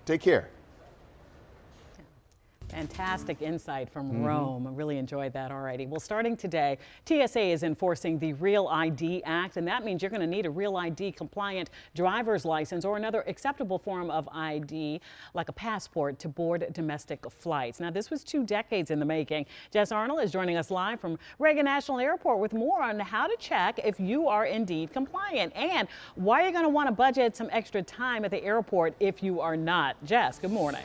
Take care. Fantastic insight from Rome. I really enjoyed that already. Well, starting today, TSA is enforcing the Real ID Act, and that means you're going to need a Real ID compliant driver's license or another acceptable form of ID, like a passport, to board domestic flights. Now, this was 2 decades in the making. Jess Arnold is joining us live from Reagan National Airport with more on how to check if you are indeed compliant and why you're going to want to budget some extra time at the airport if you are not. Jess, good morning.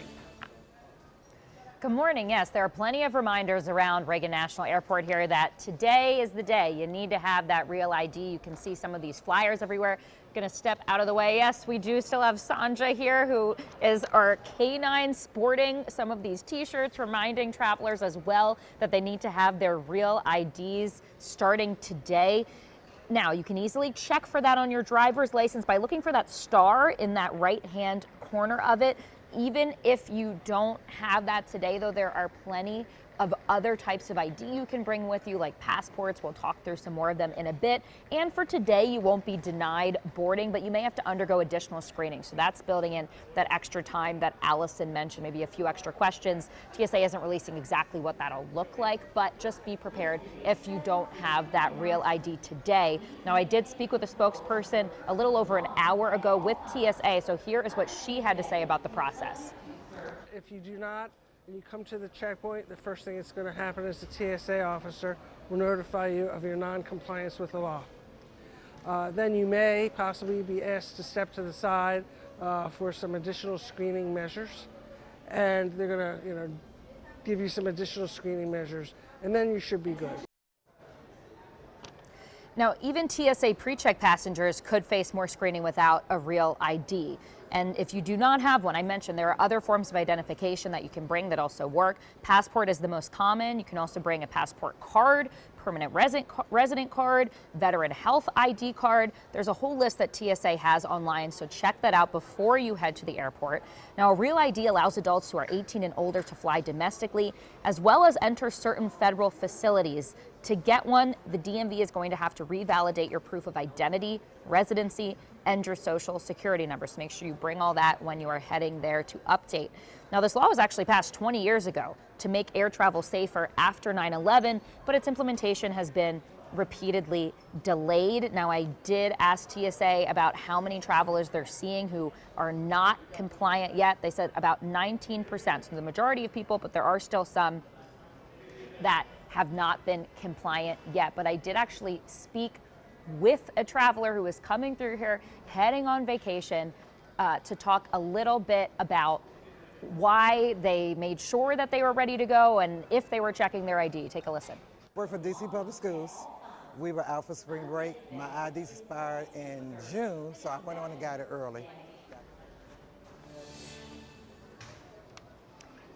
Good morning. Yes, there are plenty of reminders around Reagan National Airport here that today is the day. You need to have that Real ID. You can see some of these flyers everywhere. Going to step out of the way. Yes, we do still have Sandra here, who is our K9 sporting some of these t-shirts, reminding travelers as well that they need to have their Real IDs starting today. Now, you can easily check for that on your driver's license by looking for that star in that right-hand corner of it. Even if you don't have that today, though, there are plenty of other types of ID you can bring with you, like passports. We'll talk through some more of them in a bit. And for today, you won't be denied boarding, but you may have to undergo additional screening. So that's building in that extra time that Allison mentioned, maybe a few extra questions. TSA isn't releasing exactly what that'll look like, but just be prepared if you don't have that Real ID today. Now, I did speak with a spokesperson a little over an hour ago with TSA, so here is what she had to say about the process. If you do not, when you come to the checkpoint, the first thing that's going to happen is the TSA officer will notify you of your non-compliance with the law. Then you may possibly be asked to step to the side for some additional screening measures, and they're going to, give you some additional screening measures, and then you should be good. Now, even TSA pre-check passengers could face more screening without a Real ID. And if you do not have one, I mentioned there are other forms of identification that you can bring that also work. Passport is the most common. You can also bring a passport card, permanent resident card, veteran health ID card. There's a whole list that TSA has online, so check that out before you head to the airport. Now, a Real ID allows adults who are 18 and older to fly domestically, as well as enter certain federal facilities. To get one, the DMV is going to have to revalidate your proof of identity, residency, and your social security number. So make sure you bring all that when you are heading there to update. Now, this law was actually passed 20 years ago to make air travel safer after 9/11, but its implementation has been repeatedly delayed. Now, I did ask TSA about how many travelers they're seeing who are not compliant yet. They said about 19%, so the majority of people, but there are still some that have not been compliant yet. But I did actually speak with a traveler who is coming through here, heading on vacation, to talk a little bit about why they made sure that they were ready to go and if they were checking their ID. Take a listen. Work for DC Public Schools. We were out for spring break. My IDs expired in June, so I went on and got it early.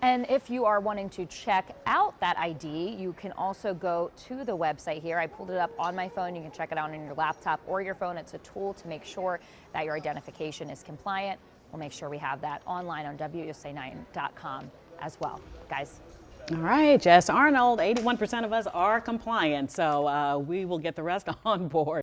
And if you are wanting to check out that ID, you can also go to the website here. I pulled it up on my phone. You can check it out on your laptop or your phone. It's a tool to make sure that your identification is compliant. We'll make sure we have that online on WUSA9.com as well. Guys. All right, Jess Arnold, 81% of us are compliant, so we will get the rest on board.